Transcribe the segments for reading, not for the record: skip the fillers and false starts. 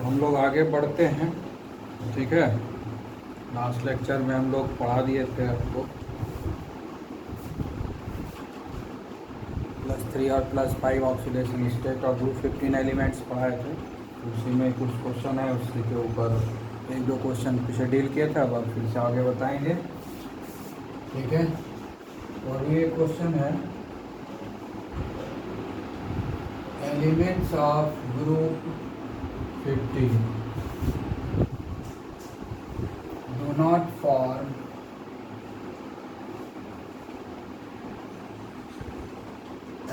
हम लोग आगे बढ़ते हैं, ठीक है। लास्ट लेक्चर में हम लोग पढ़ा दिए थे आपको +3 और +5 ऑक्सीडेशन स्टेट और ग्रुप 15 एलिमेंट्स पढ़ाए थे। उसी में कुछ क्वेश्चन है, उसी के ऊपर एक दो क्वेश्चन पीछे डील किए थे, अब फिर से आगे बताएंगे, ठीक है। और ये क्वेश्चन है, elements of group 15 do not form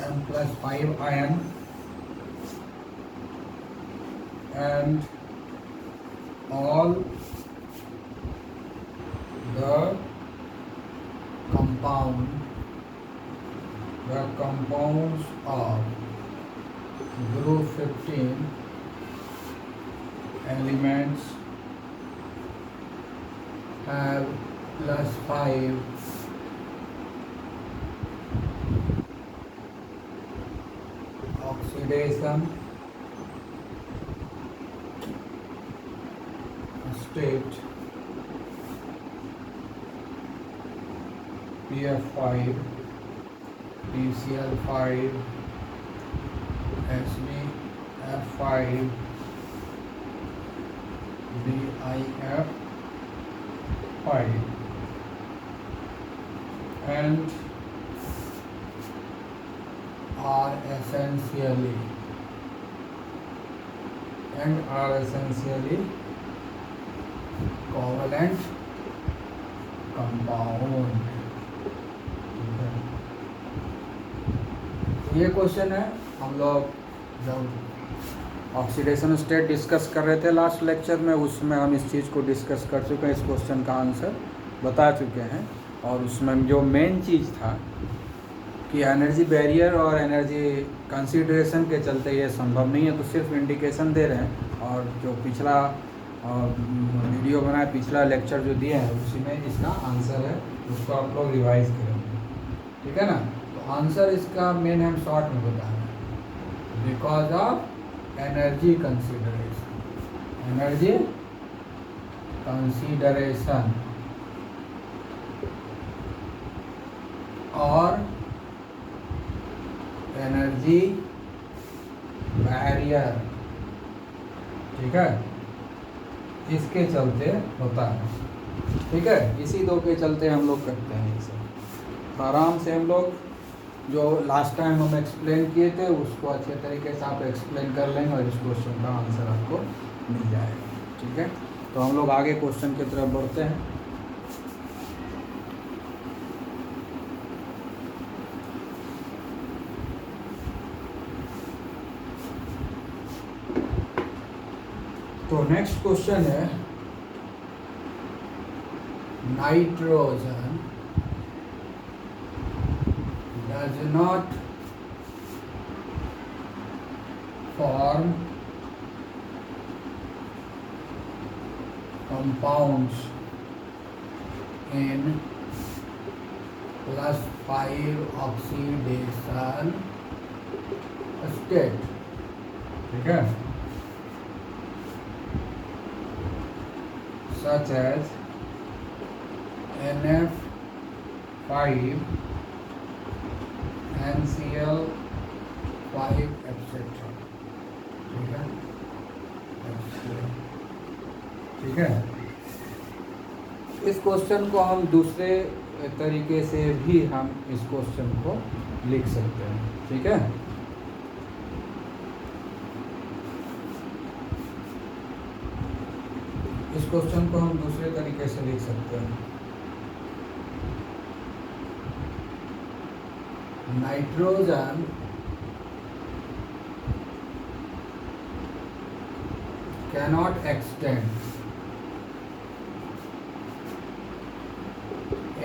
M+5 ion and all the compounds of group 15 elements have +5 oxidation state PF5, PCl5, SbF5, BIF5 and are essentially covalent compound। ये क्वेश्चन है, हम लोग जब ऑक्सीडेशन स्टेट डिस्कस कर रहे थे last lecture में, उसमें हम इस चीज़ को डिस्कस कर चुके हैं, इस क्वेश्चन का आंसर बता चुके हैं। और उसमें जो मेन चीज़ था कि एनर्जी बैरियर और एनर्जी कंसीडरेशन के चलते ये संभव नहीं है, तो सिर्फ इंडिकेशन दे रहे हैं। और जो पिछला वीडियो बनाए, पिछला लेक्चर जो दिए हैं, उसी में इसका आंसर है, उसको आप लोग रिवाइज करेंगे, ठीक है ना। तो आंसर इसका मेन हम शॉर्ट में बता रहे हैं, बिकॉज ऑफ एनर्जी कंसीडरेशन और एनर्जी बैरियर, ठीक है, इसके चलते होता है, ठीक है। इसी दो के चलते हम लोग करते हैं इसे। तो आराम से हम लोग जो लास्ट टाइम हम एक्सप्लेन किए थे उसको अच्छे तरीके से आप एक्सप्लेन कर लेंगे और इस क्वेश्चन का आंसर आपको मिल जाएगा, ठीक है। तो हम लोग आगे क्वेश्चन की तरफ बढ़ते हैं। तो नेक्स्ट क्वेश्चन है, nitrogen does not form compounds in +5 oxidation state, ठीक है, such as NF5, NCl5 etc, ठीक है। इस क्वेश्चन को हम दूसरे तरीके से भी हम इस क्वेश्चन को लिख सकते हैं, ठीक है। इस क्वेश्चन को हम दूसरे तरीके से लिख सकते हैं, nitrogen cannot extend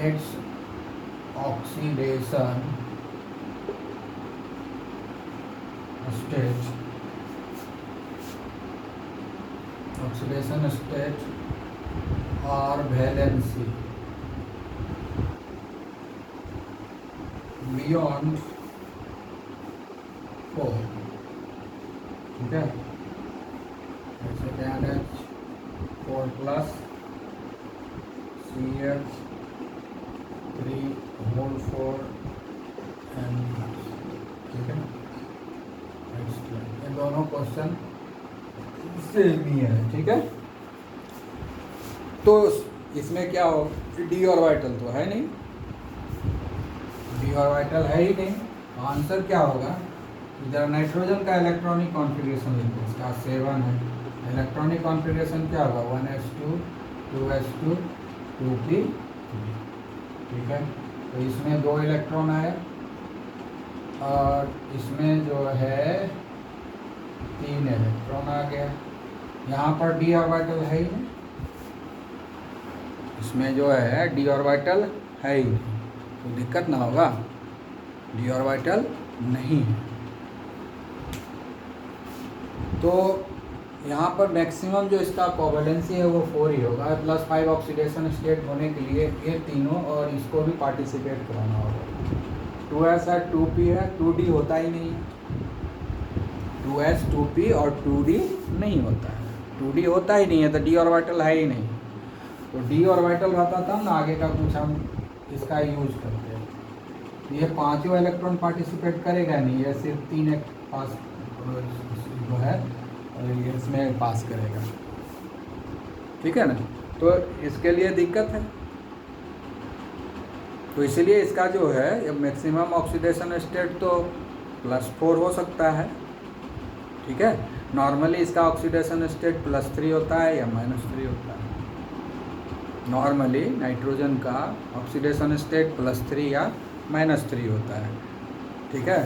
its oxidation state or valency beyond 4, ठीक है, ऐसा second H 4 plus CH 3 whole 4 N plus, ठीक है। ये दोनों क्वेश्चन सेम ही है, ठीक है। तो इसमें क्या हो, डी ऑर्बिटल तो है नहीं, डी ऑर्बिटल है ही नहीं, आंसर क्या होगा, जरा नाइट्रोजन का इलेक्ट्रॉनिक कॉन्फ़िगरेशन लिखो, इसका 7 है, इलेक्ट्रॉनिक कॉन्फ़िगरेशन क्या होगा 1s2 2s2 2p, ठीक है। तो इसमें 2 इलेक्ट्रॉन आए और इसमें जो है 3 इलेक्ट्रॉन आ गया। यहाँ पर डी ऑर्बिटल है ही नहीं, इसमें जो है डी ऑर्बिटल है ही नहीं, तो दिक्कत ना होगा, डी ऑर्बिटल नहीं है। तो यहाँ पर मैक्सिमम जो इसका कोवेलेंसी है वो 4 ही होगा, +5 ऑक्सीडेशन स्टेट होने के लिए ये तीनों और इसको भी पार्टिसिपेट कराना होगा। 2s है 2p है, 2d होता ही नहीं है, 2s 2p और 2d नहीं होता है, 2d होता ही नहीं है, तो डी ऑर्बिटल है ही नहीं। तो डी ऑर्बिटल रहता तब ना आगे का कुछ हम इसका यूज करते हैं। ये 5 इलेक्ट्रॉन पार्टिसिपेट करेगा नहीं, ये सिर्फ 3 पास जो है ये इसमें पास करेगा, ठीक है ना। तो इसके लिए दिक्कत है, तो इसलिए इसका जो है मैक्सिमम ऑक्सीडेशन स्टेट तो +4 हो सकता है, ठीक है। नॉर्मली इसका ऑक्सीडेशन स्टेट +3 होता है या -3 होता है। नॉर्मली नाइट्रोजन का ऑक्सीडेशन स्टेट +3 या -3 होता है, ठीक है।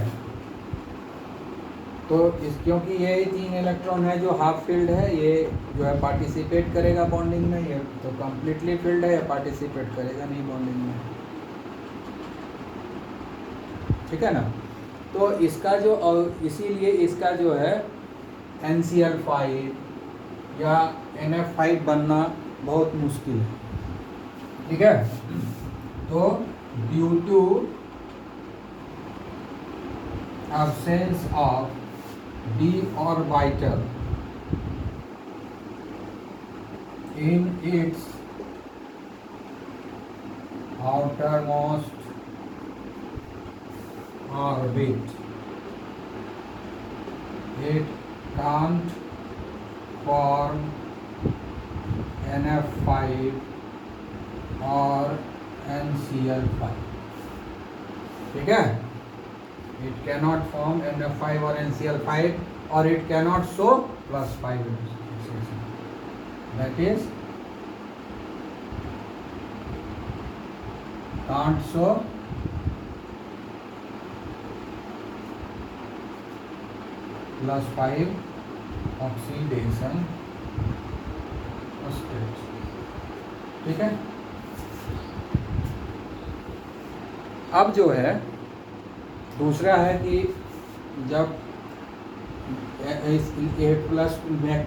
तो इस क्योंकि ये 3 इलेक्ट्रॉन है जो हाफ फील्ड है, ये जो है पार्टिसिपेट करेगा बॉन्डिंग में, ये तो कम्प्लीटली फील्ड है, ये पार्टिसिपेट करेगा नहीं बॉन्डिंग में, ठीक है ना। तो इसका जो इसीलिए इसका जो है NCl5 या NF5 बनना बहुत मुश्किल है, ठीक है। तो due to absence of d orbital in its outermost orbit, it can't form NF5 और NCl5, ठीक है। It cannot form NF5 or NCl5, or it cannot show +5 association. That is, can't show +5 oxidation state, ठीक है। अब जो है दूसरा है कि जब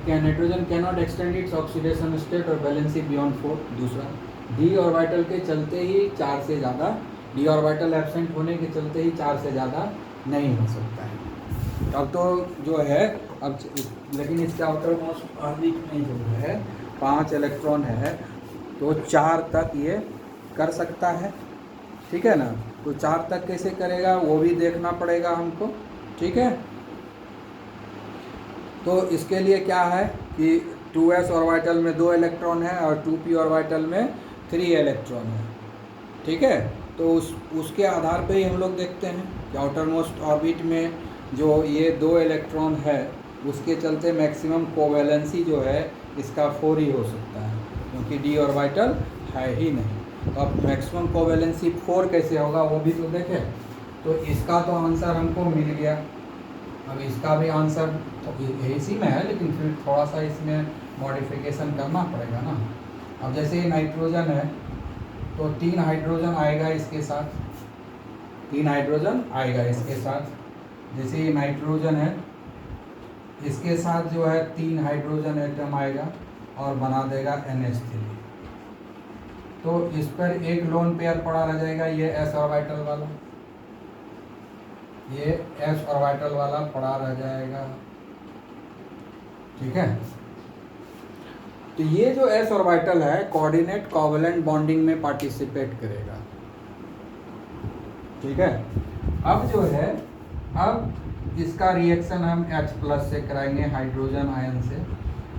nitrogen cannot extend its oxidation state और बैलेंस इट बियॉन्ड 4, दूसरा डी ऑर्बिटल के चलते ही 4 से ज़्यादा, डी ऑर्बिटल एब्सेंट होने के चलते ही 4 से ज़्यादा नहीं हो सकता है। अब तो जो है अब लेकिन इसके आउटर मोस्ट ऑर्बिट में जो है 5 इलेक्ट्रॉन है, तो 4 तक ये कर सकता है, ठीक है ना। तो 4 तक कैसे करेगा वो भी देखना पड़ेगा हमको, ठीक है। तो इसके लिए क्या है कि 2s ऑर्बिटल में 2 इलेक्ट्रॉन है और 2p ऑर्बिटल में 3 इलेक्ट्रॉन है, ठीक है। तो उसके आधार पे ही हम लोग देखते हैं कि आउटर मोस्ट ऑर्बिट में जो ये 2 इलेक्ट्रॉन है उसके चलते मैक्सिमम कोवेलेंसी जो है इसका 4 ही हो सकता है, क्योंकि डी ऑर्बिटल है ही नहीं। तो अब मैक्सिमम कोवेलेंसी 4 कैसे होगा वो भी तो देखें। तो इसका तो आंसर हमको मिल गया, अब इसका भी आंसर इसी में है, लेकिन फिर थोड़ा सा इसमें मॉडिफिकेशन करना पड़ेगा ना। अब जैसे ये नाइट्रोजन है तो 3 हाइड्रोजन आएगा इसके साथ, 3 हाइड्रोजन आएगा इसके साथ। जैसे ये नाइट्रोजन है, इसके साथ जो है 3 हाइड्रोजन एटम आएगा और बना देगा NH3। तो इस पर एक लोन पेयर पड़ा रह जाएगा, ये s ऑर्बिटल वाला, ये s ऑर्बिटल वाला पड़ा रह जाएगा, ठीक है। तो ये जो s ऑर्बिटल है कोऑर्डिनेट कोवैलेंट बॉन्डिंग में पार्टिसिपेट करेगा, ठीक है। अब जो है, अब इसका रिएक्शन हम H+ से कराएंगे हाइड्रोजन आयन से।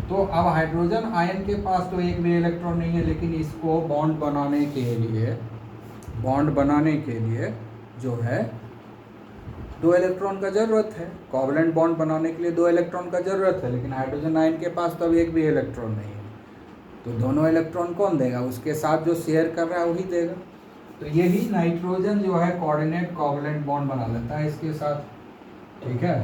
तो अब हाइड्रोजन आयन के पास तो एक भी इलेक्ट्रॉन नहीं है, लेकिन इसको बॉन्ड बनाने के लिए जो है 2 इलेक्ट्रॉन का ज़रूरत है। कोवैलेंट बॉन्ड बनाने के लिए 2 इलेक्ट्रॉन का ज़रूरत है, लेकिन हाइड्रोजन आयन के पास तो अब एक भी इलेक्ट्रॉन नहीं है। तो दोनों इलेक्ट्रॉन कौन देगा? उसके साथ जो शेयर कर रहा है वही देगा। तो यही नाइट्रोजन जो है कोऑर्डिनेट कोवैलेंट बॉन्ड बना लेता है इसके साथ, ठीक है।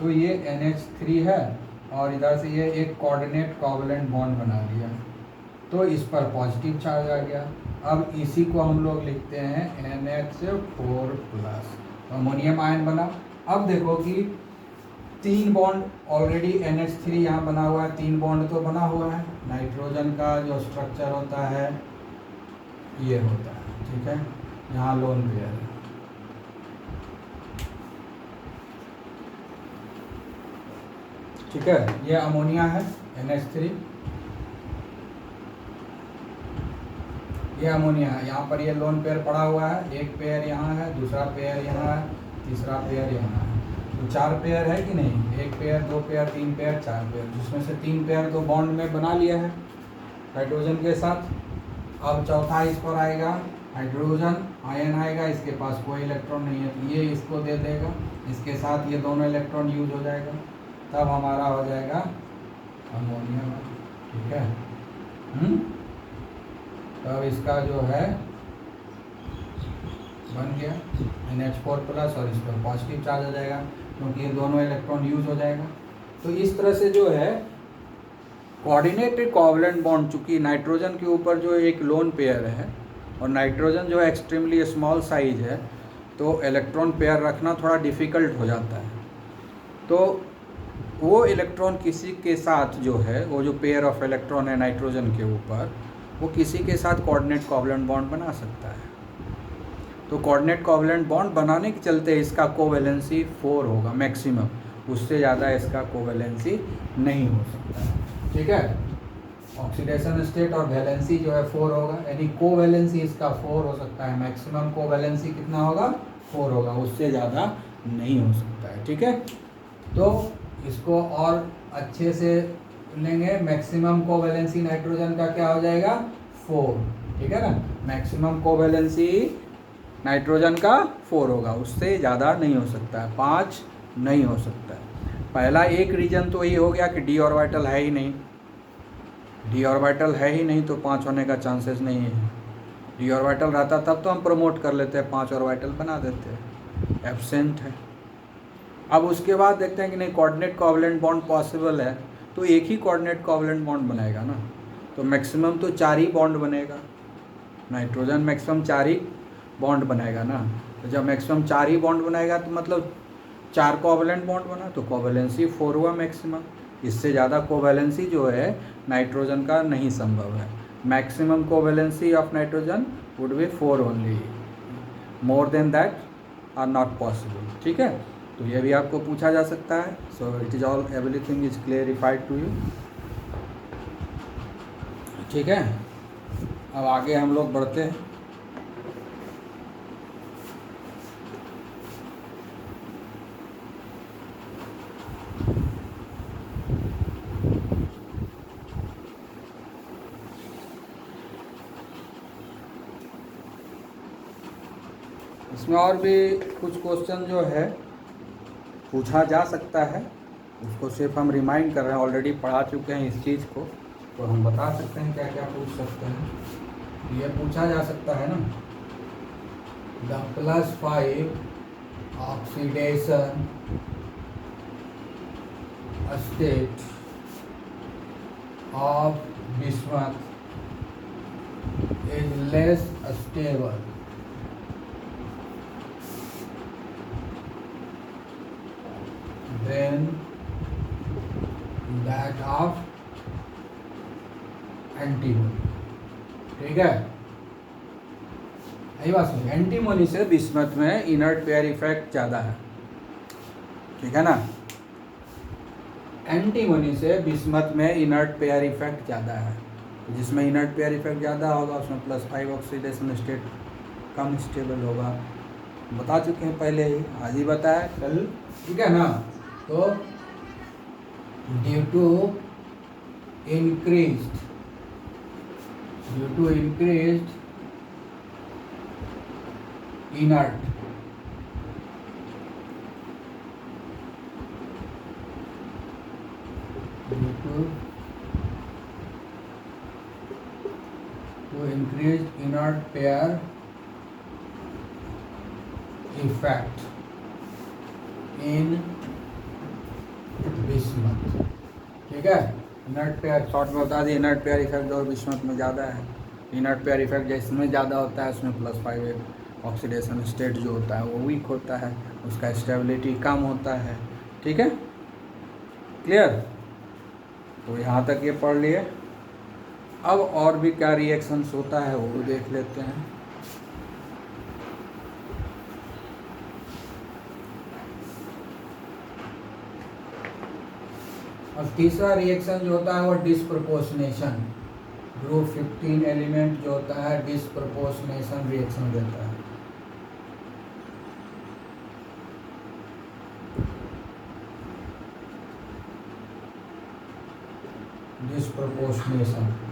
तो ये NH3 है और इधर से ये एक कोऑर्डिनेट कोवैलेंट बॉन्ड बना लिया, तो इस पर पॉजिटिव चार्ज आ गया। अब इसी को हम लोग लिखते हैं NH4+, अमोनियम आयन बना। अब देखो कि 3 बॉन्ड ऑलरेडी NH3 यहाँ बना हुआ है, 3 बॉन्ड तो बना हुआ है। नाइट्रोजन का जो स्ट्रक्चर होता है ये होता है, ठीक है। यहाँ लोन पेयर है, ठीक है। ये अमोनिया है NH3, ये अमोनिया है। यहाँ पर ये लोन पेयर पड़ा हुआ है, एक पेयर यहाँ है, दूसरा पेयर यहाँ है, तीसरा पेयर यहाँ है। तो 4 पेयर है कि नहीं? 1 पेयर, 2 पेयर, 3 पेयर, 4 पेयर, जिसमें से 3 पेयर तो बॉन्ड में बना लिया है हाइड्रोजन के साथ। अब चौथा इस पर आएगा, हाइड्रोजन आयन आएगा, इसके पास कोई इलेक्ट्रॉन नहीं है, तो ये इसको दे देगा, इसके साथ ये दोनों इलेक्ट्रॉन यूज हो जाएगा, तब हमारा हो जाएगा अमोनियम, ठीक है। तब इसका जो है बन गया NH4+, और इस पर पॉजिटिव चार्ज आ जाएगा क्योंकि ये दोनों इलेक्ट्रॉन यूज हो जाएगा। तो इस तरह से जो है कोऑर्डिनेटेड कोवैलेंट बॉन्ड, चूँकि नाइट्रोजन के ऊपर जो एक लोन पेयर है और नाइट्रोजन जो है एक्सट्रीमली स्मॉल साइज है, तो इलेक्ट्रॉन पेयर रखना थोड़ा डिफ़िकल्ट हो जाता है। तो वो इलेक्ट्रॉन किसी के साथ जो है, वो जो पेयर ऑफ इलेक्ट्रॉन है नाइट्रोजन के ऊपर, वो किसी के साथ कोऑर्डिनेट कोवैलेंट बॉन्ड बना सकता है। तो कोऑर्डिनेट कोवैलेंट बॉन्ड बनाने के चलते इसका कोवैलेंसी 4 होगा मैक्सिमम, उससे ज़्यादा इसका कोवैलेंसी नहीं हो सकता है, ठीक है। ऑक्सीडेशन स्टेट और वैलेंसी जो है 4 होगा, यानी कोवैलेंसी इसका 4 हो सकता है। मैक्सिमम कोवैलेंसी कितना होगा? 4 होगा, उससे ज़्यादा नहीं हो सकता है, ठीक है। तो इसको और अच्छे से लेंगे, मैक्सिमम कोवैलेंसी नाइट्रोजन का क्या हो जाएगा? 4, ठीक है ना। मैक्सिमम कोवैलेंसी नाइट्रोजन का 4 होगा, उससे ज़्यादा नहीं हो सकता है, 5 नहीं हो सकता है। पहला एक रीज़न तो ये हो गया कि d ऑर्बिटल है ही नहीं, d ऑर्बिटल है ही नहीं तो 5 होने का चांसेस नहीं है। d ऑर्बिटल रहता तब तो हम प्रमोट कर लेते हैं, 5 ऑर्बिटल बना देते हैं, एब्सेंट है। अब उसके बाद देखते हैं कि नहीं कोऑर्डिनेट कोवैलेंट बॉन्ड पॉसिबल है, तो एक ही कोऑर्डिनेट कोवैलेंट बॉन्ड बनेगा ना, तो मैक्सिमम तो 4 ही बॉन्ड बनेगा। नाइट्रोजन मैक्सिमम 4 ही बॉन्ड बनाएगा ना, तो जब मैक्सिमम 4 ही बॉन्ड बनाएगा तो मतलब 4 कोवैलेंट बॉन्ड बना, तो कोवैलेंसी 4 हुआ मैक्सिमम। इससे ज़्यादा कोवैलेंसी जो है नाइट्रोजन का नहीं संभव है। Maximum covalency of nitrogen would be 4 only, more than that are not possible, ठीक है। तो ये भी आपको पूछा जा सकता है। So it is all, everything is clarified to you, ठीक है। अब आगे हम लोग बढ़ते हैं। इसमें और भी कुछ क्वेश्चन जो है पूछा जा सकता है, उसको सिर्फ हम रिमाइंड कर रहे हैं, ऑलरेडी पढ़ा चुके हैं इस चीज़ को, तो हम बता सकते हैं क्या क्या पूछ सकते हैं। ये पूछा जा सकता है ना, the +5 oxidation state of bismuth is less stable than that of antimony, ठीक है। यही बात सुनिए, एंटीमोनी से बिस्मथ में इनर्ट पेयर इफेक्ट ज़्यादा है, ठीक है ना। एंटीमनी से बिस्मथ में इनर्ट पेयर इफेक्ट ज़्यादा है, जिसमें इनर्ट पेयर इफेक्ट ज़्यादा होगा उसमें +5 ऑक्सीडेशन स्टेट कम स्टेबल होगा। बता चुके हैं पहले ही, आज ही बताया कल, ठीक है ना। तो due to increased inert increased inert pair effect in bismuth, ठीक है। इनर्ट पेयर शॉर्ट में बता दिए, इनर्ट पेयर इफेक्ट और बिस्मथ में ज़्यादा है। इनर्ट पेयर इफेक्ट जिसमें ज़्यादा होता है उसमें +5 ऑक्सीडेशन स्टेट जो होता है वो वीक होता है, उसका स्टेबिलिटी कम होता है, ठीक है। क्लियर? तो यहाँ तक ये पढ़ लिए। अब और भी क्या रिएक्शंस होता है वो देख लेते हैं। और तीसरा रिएक्शन जो होता है वो डिस्प्रपोर्शनेशन। ग्रुप 15 एलिमेंट जो होता है डिस्प्रपोर्शनेशन रिएक्शन देता है।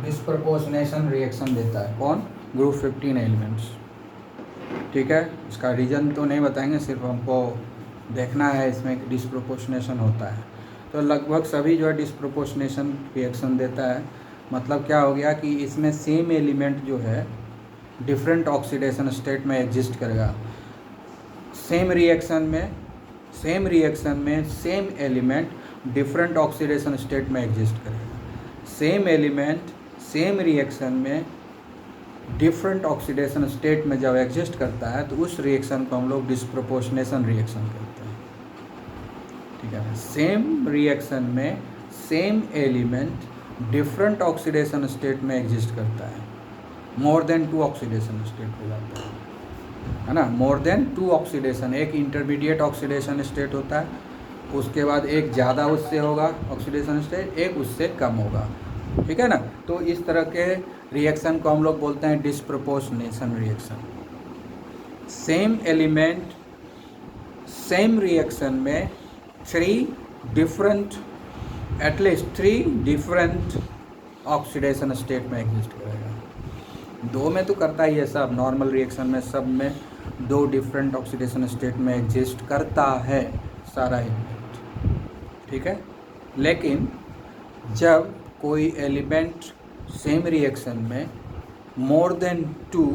डिस्प्रपोर्शनेशन रिएक्शन देता है कौन? ग्रुप 15 एलिमेंट्स, ठीक है। इसका रीज़न तो नहीं बताएंगे, सिर्फ हमको देखना है इसमें डिस्प्रपोर्शनेशन होता है। तो लगभग सभी जो है डिस्प्रपोर्शनेशन रिएक्शन देता है। मतलब क्या हो गया कि इसमें सेम एलिमेंट जो है डिफरेंट ऑक्सीडेशन स्टेट में एग्जिस्ट करेगा। सेम रिएक्शन में same element different oxidation state में एग्जिस्ट करेगा। सेम एलिमेंट सेम रिएक्शन में डिफरेंट ऑक्सीडेशन स्टेट में जब एग्जिस्ट करता है तो उस रिएक्शन को हम लोग डिस्प्रपोर्शनेशन रिएक्शन कहते हैं, ठीक है। सेम रिएक्शन में same element different oxidation state में एग्जिस्ट करता है, मोर देन 2 ऑक्सीडेशन स्टेट हो जाता है ना। मोर देन 2 ऑक्सीडेशन, एक इंटरमीडिएट ऑक्सीडेशन स्टेट होता है, उसके बाद एक ज़्यादा उससे होगा ऑक्सीडेशन स्टेट, एक उससे कम होगा, ठीक है ना। तो इस तरह के रिएक्शन को हम लोग बोलते हैं disproportionation reaction. Same element same reaction में एटलीस्ट 3 डिफरेंट ऑक्सीडेशन स्टेट में एग्जिस्ट करेगा। 2 में तो करता ही है सब, नॉर्मल रिएक्शन में सब में 2 डिफरेंट ऑक्सीडेशन स्टेट में एग्जिस्ट करता है सारा एलिमेंट, ठीक है। लेकिन जब कोई एलिमेंट सेम रिएक्शन में more than 2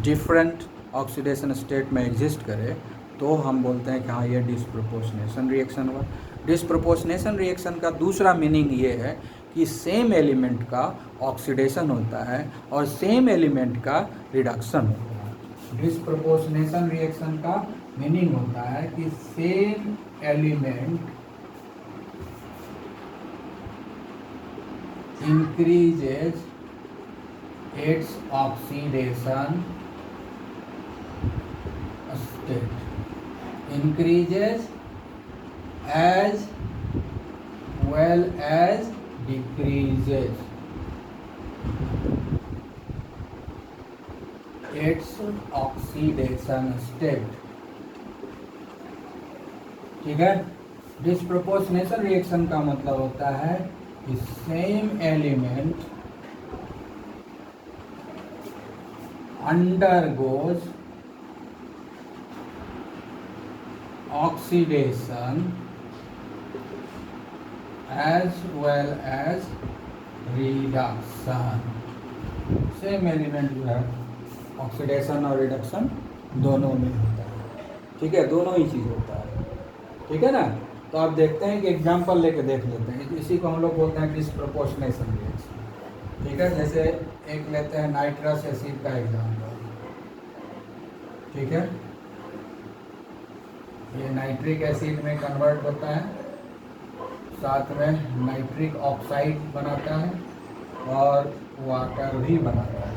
different oxidation state में एग्जिस्ट करे तो हम बोलते हैं कि हाँ ये डिस्प्रपोर्शनेशन रिएक्शन हुआ। डिस्प्रपोर्शनेशन रिएक्शन का दूसरा मीनिंग ये है कि सेम एलिमेंट का ऑक्सीडेशन होता है और सेम एलिमेंट का रिडक्शन होता है। डिस्प्रपोर्शनेशन रिएक्शन का मीनिंग होता है कि same element increases its oxidation state, increases as well as decreases its oxidation state, ठीक है। डिस्प्रपोर्शनेशन रिएक्शन का मतलब होता है कि same element undergoes oxidation as well as reduction। Same element जो है ऑक्सीडेशन और रिडक्शन दोनों में होता है, ठीक है, दोनों ही चीज़ होता है, ठीक है ना। तो आप देखते हैं कि एग्जाम्पल लेके देख लेते हैं, इसी को हम लोग बोलते हैं डिस्प्रपोर्शनेशन रिएक्शन, ठीक है। जैसे एक लेते हैं नाइट्रस एसिड का एग्जाम्पल, ठीक है। ये नाइट्रिक एसिड में कन्वर्ट होता है, साथ में नाइट्रिक ऑक्साइड बनाता है और वाटर भी बनाता है,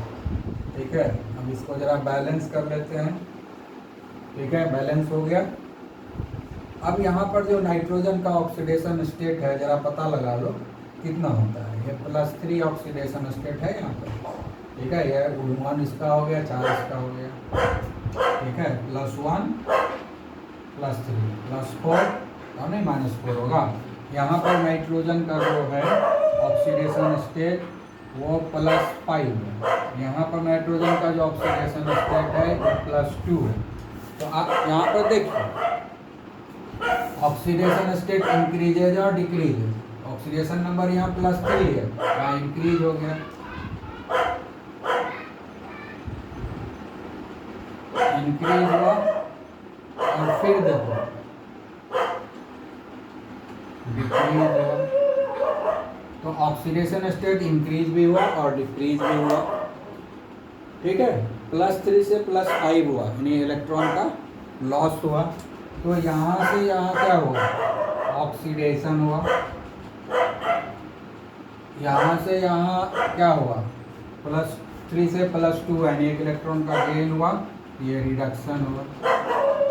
ठीक है। अब इसको ज़रा बैलेंस कर लेते हैं, ठीक है। बैलेंस हो गया अब यहाँ पर जो नाइट्रोजन का ऑक्सीडेशन स्टेट है जरा पता लगा लो कितना होता है। ये +3 ऑक्सीडेशन स्टेट है यहाँ पर, ठीक है। ये 1 इसका हो गया, 4 इसका हो गया, ठीक है। +1 +3 +4 और नहीं -4 होगा। यहाँ पर नाइट्रोजन का जो है ऑक्सीडेशन स्टेट वो +5 है। यहाँ पर नाइट्रोजन का जो ऑक्सीडेशन स्टेट है वो +2 है। तो आप यहाँ पर देखिए ऑक्सीडेशन स्टेट इंक्रीजेज और डिक्रीज। ऑक्सीडेशन नंबर यहाँ +3 है, यहाँ इंक्रीज हो गया, इंक्रीज हुआ और फिर देखो डिक्रीज हुआ। तो ऑक्सीडेशन स्टेट इंक्रीज भी हुआ और डिक्रीज भी हुआ, ठीक है। +3 से +5 हुआ, यानी इलेक्ट्रॉन का लॉस हुआ। तो यहाँ से यहाँ क्या हुआ, ऑक्सीडेशन हुआ। यहाँ से यहाँ क्या हुआ, +3 से +2 यानी एक इलेक्ट्रॉन का गेन हुआ, ये रिडक्शन हुआ।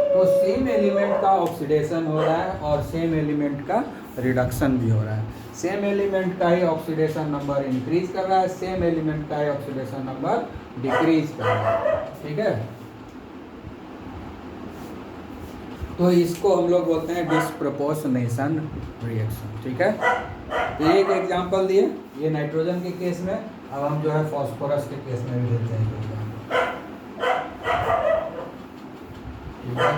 तो सेम एलिमेंट का ऑक्सीडेशन हो रहा है और सेम एलिमेंट का रिडक्शन भी हो रहा है। सेम एलिमेंट का ही ऑक्सीडेशन नंबर इंक्रीज कर रहा है, सेम एलिमेंट का ही ऑक्सीडेशन नंबर डिक्रीज कर रहा है, ठीक है। तो इसको हम लोग बोलते हैं डिस्प्रपोर्शनेशन रिएक्शन, ठीक है। तो एक एग्जांपल दिए ये नाइट्रोजन के केस में, अब हम जो है फास्फोरस के केस में भी देते हैं एग्जांपल, ठीक है।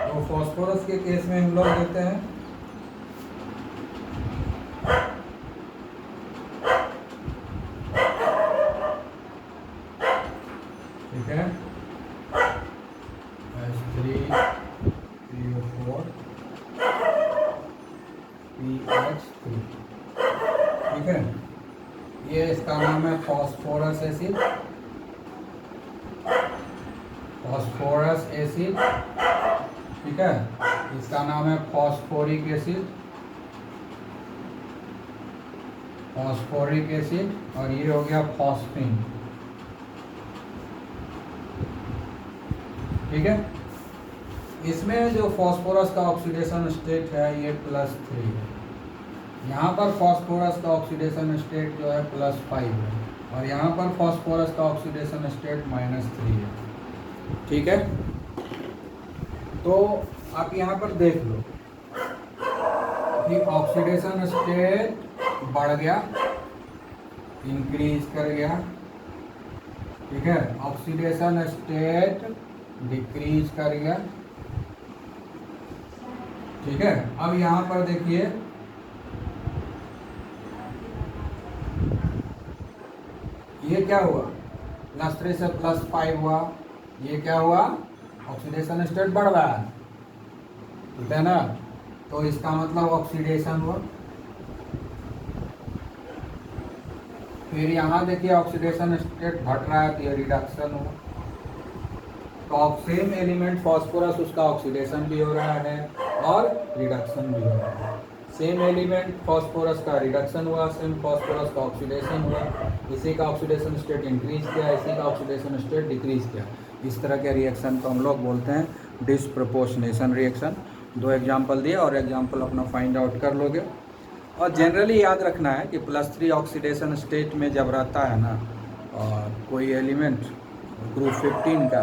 तो फास्फोरस के केस में हम लोग देते हैं H3PO4 PH3, ठीक है। ये इसका नाम है फास्फोरस एसिड, फास्फोरस एसिड, ठीक है। इसका नाम है फास्फोरिक एसिड, फास्फोरिक एसिड, और ये हो गया फास्फिन, ठीक है। इसमें जो फास्फोरस का ऑक्सीडेशन स्टेट है ये +3 है। यहाँ पर फास्फोरस का ऑक्सीडेशन स्टेट जो है +5 है और यहाँ पर फास्फोरस का ऑक्सीडेशन स्टेट -3 है, ठीक है। तो आप यहाँ पर देख लो कि ऑक्सीडेशन स्टेट बढ़ गया, इंक्रीज कर गया, ठीक है। ऑक्सीडेशन स्टेट डिक्रीज कर गया, ठीक है। अब यहाँ पर देखिए ये क्या हुआ, +3 से +5 हुआ, ये क्या हुआ, ऑक्सीडेशन स्टेट बढ़ रहा है, ठीक है ना। तो इसका मतलब ऑक्सीडेशन हुआ। फिर यहाँ देखिए ऑक्सीडेशन स्टेट घट रहा है तो ये रिडक्शन हुआ। तो सेम एलिमेंट फास्फोरस उसका ऑक्सीडेशन भी हो रहा है और रिडक्शन भी हो रहा है। सेम एलिमेंट फास्फोरस का रिडक्शन हुआ, सेम फास्फोरस का ऑक्सीडेशन हुआ, इसी का ऑक्सीडेशन स्टेट इंक्रीज किया, इसी का ऑक्सीडेशन स्टेट डिक्रीज किया। इस तरह के रिएक्शन को हम लोग बोलते हैं डिस्प्रपोर्शनेशन रिएक्शन। 2 एग्जाम्पल दिए और एग्जाम्पल अपना फाइंड आउट कर लोगे। और जनरली याद रखना है कि +3 ऑक्सीडेशन स्टेट में जब रहता है ना और कोई एलिमेंट ग्रुप 15 का,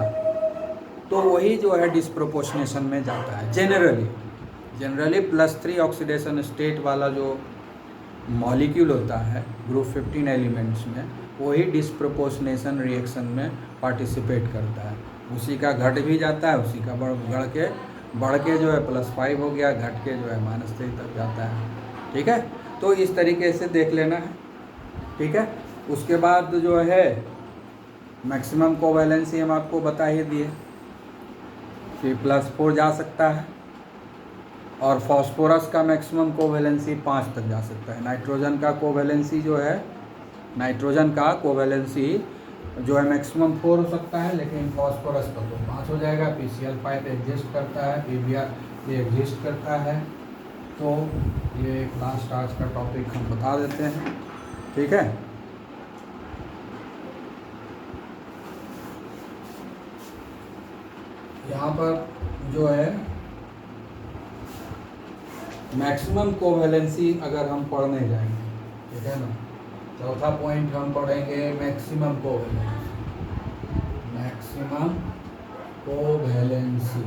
तो वही जो है डिस्प्रपोर्शनेशन में जाता है। जनरली +3 ऑक्सीडेशन स्टेट वाला जो मॉलिक्यूल होता है ग्रुप 15 एलिमेंट्स में, वही डिस्प्रपोर्शनेशन रिएक्शन में पार्टिसिपेट करता है। उसी का घट भी जाता है, उसी का बढ़ के जो है +5 हो गया, घट के जो है -3 तक जाता है, ठीक है। तो इस तरीके से देख लेना है, ठीक है। उसके बाद जो है मैक्सिमम कोवैलेंसी हम आपको बता ही दिए कि +4 जा सकता है और फास्फोरस का मैक्सिमम कोवैलेंसी 5 तक जा सकता है। नाइट्रोजन का कोवैलेंसी जो है, नाइट्रोजन का कोवैलेंसी जो है मैक्सिमम 4 हो सकता है, लेकिन फास्फोरस का तो 5 हो जाएगा। PCl5 एग्जिस्ट करता है, PBr ये एग्जिस्ट करता है। तो ये एक लास्ट आज का टॉपिक हम बता देते हैं, ठीक है। यहाँ पर जो है मैक्सिमम कोवैलेंसी अगर हम पढ़ने जाएंगे, ठीक है ना, चौथा पॉइंट हम पढ़ेंगे मैक्सिमम कोवैलेंसी। मैक्सिमम कोवैलेंसी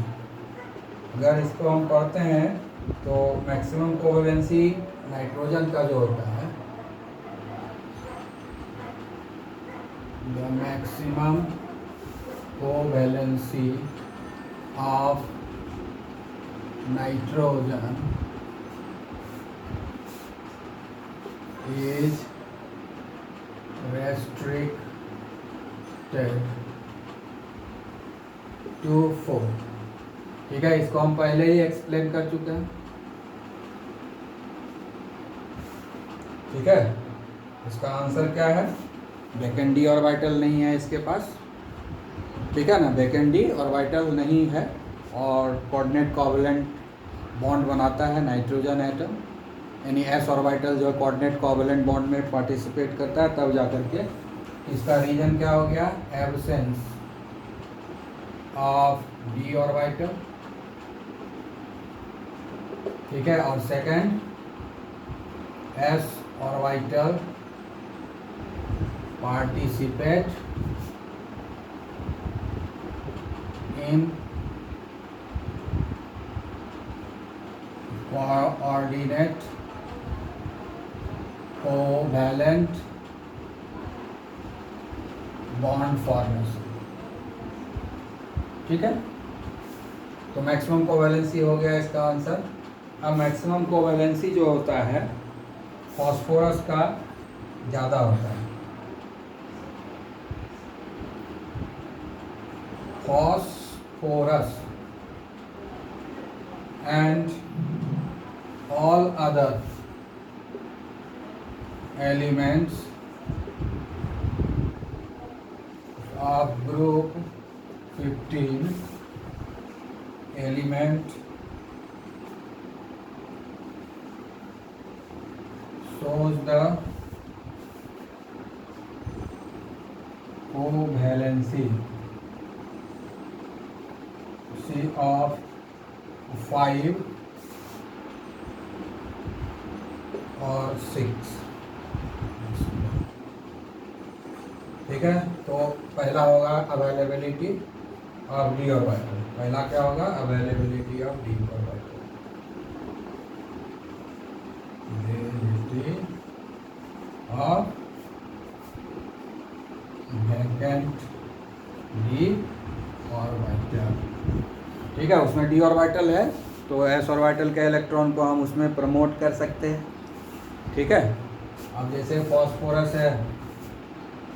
अगर इसको हम पढ़ते हैं तो मैक्सिमम कोवैलेंसी नाइट्रोजन का जो होता है, the maximum covalency of nitrogen is restricted to 4। ठीक है, इसको हम पहले ही एक्सप्लेन कर चुके हैं। ठीक है, इसका आंसर क्या है? वैकेंट डी ऑर्बिटल नहीं है इसके पास, ठीक है ना, वैकेंट डी ऑर्बिटल नहीं है और कोऑर्डिनेट कोवैलेंट बॉन्ड बनाता है नाइट्रोजन एटम, यानी एस ऑर्बिटल जो कोऑर्डिनेट कोवैलेंट बॉन्ड में पार्टिसिपेट करता है, तब जाकर के इसका रीजन क्या हो गया? Absence of D orbital. ठीक है, और second S orbital participate in coordinate covalent bond formation. ठीक है, तो मैक्सिमम कोवैलेंसी हो गया इसका आंसर। अब मैक्सिमम कोवैलेंसी जो होता है फॉस्फोरस का ज़्यादा होता है। Phosphorus and all other elements of group 15 element shows the covalency of 5 और 6। ठीक है, तो पहला होगा अवेलेबिलिटी ऑफ डी ऑर्बिटल। पहला क्या होगा? Availability of D orbital. Availability of vacant d orbital. ठीक है, उसमें डी ऑर्बिटल है तो एस ऑर्बिटल के इलेक्ट्रॉन को हम उसमें प्रमोट कर सकते हैं। ठीक है, अब जैसे फॉस्फोरस है,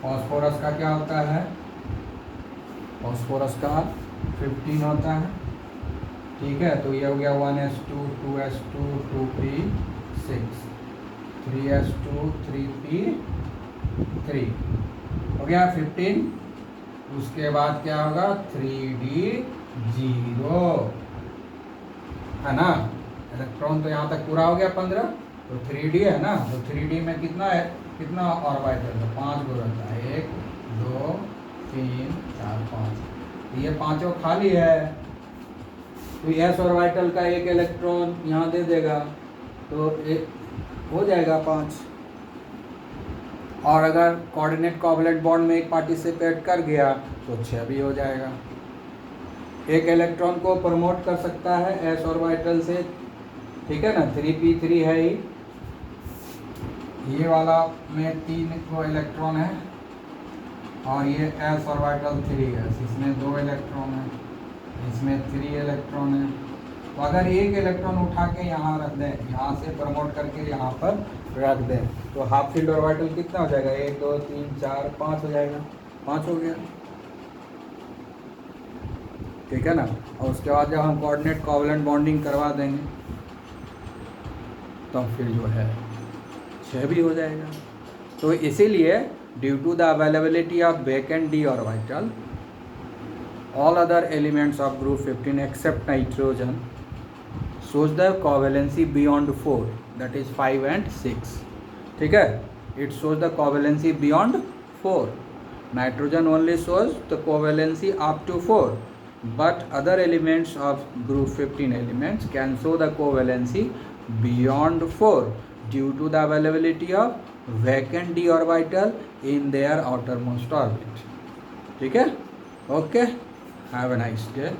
फॉस्फोरस का क्या होता है? फॉस्फोरस का 15 होता है। ठीक है, तो ये हो गया 1s2 2s2 2p6 3s2 3p3 हो गया 15। उसके बाद क्या होगा? 3d0 है ना, इलेक्ट्रॉन तो यहाँ तक पूरा हो गया 15, तो 3d है ना, तो 3d में कितना है, कितना ऑर्बिटल है? 5 गो रहता है, 1 2 3 4 5, ये पांचों खाली है, तो एस ऑर्बिटल का एक इलेक्ट्रॉन यहाँ दे देगा तो एक हो जाएगा 5। और अगर कोऑर्डिनेट कोवैलेंट बॉन्ड में एक पार्टिसिपेट कर गया तो 6 भी हो जाएगा। एक इलेक्ट्रॉन को प्रमोट कर सकता है एस ऑर्बिटल से, ठीक है ना, 3p3 है ही, ये वाला में 3 को इलेक्ट्रॉन है और ये एस ऑर्बिटल 3s, इसमें 2 इलेक्ट्रॉन है, इसमें 3 इलेक्ट्रॉन है। तो अगर एक इलेक्ट्रॉन उठा के यहाँ रख दें, यहाँ से प्रमोट करके यहाँ पर रख दें, तो हाफ फील्ड ऑर्बिटल कितना हो जाएगा? 1 2 3 4 5 हो जाएगा, 5 हो गया। ठीक है ना, और उसके बाद जब हम कोऑर्डिनेट कोवैलेंट बॉन्डिंग करवा देंगे तो फिर जो है 6 भी हो जाएगा। तो इसीलिए due to the availability of vacant d orbital, all other elements of group 15 except nitrogen shows the covalency beyond 4, that is 5 and 6। ठीक है, it shows the covalency beyond 4, nitrogen only shows the covalency up to 4, but other elements of group 15 elements can show the covalency beyond 4 due to the availability of vacant d orbital in their outermost orbit. ठीक है, okay, have a nice day.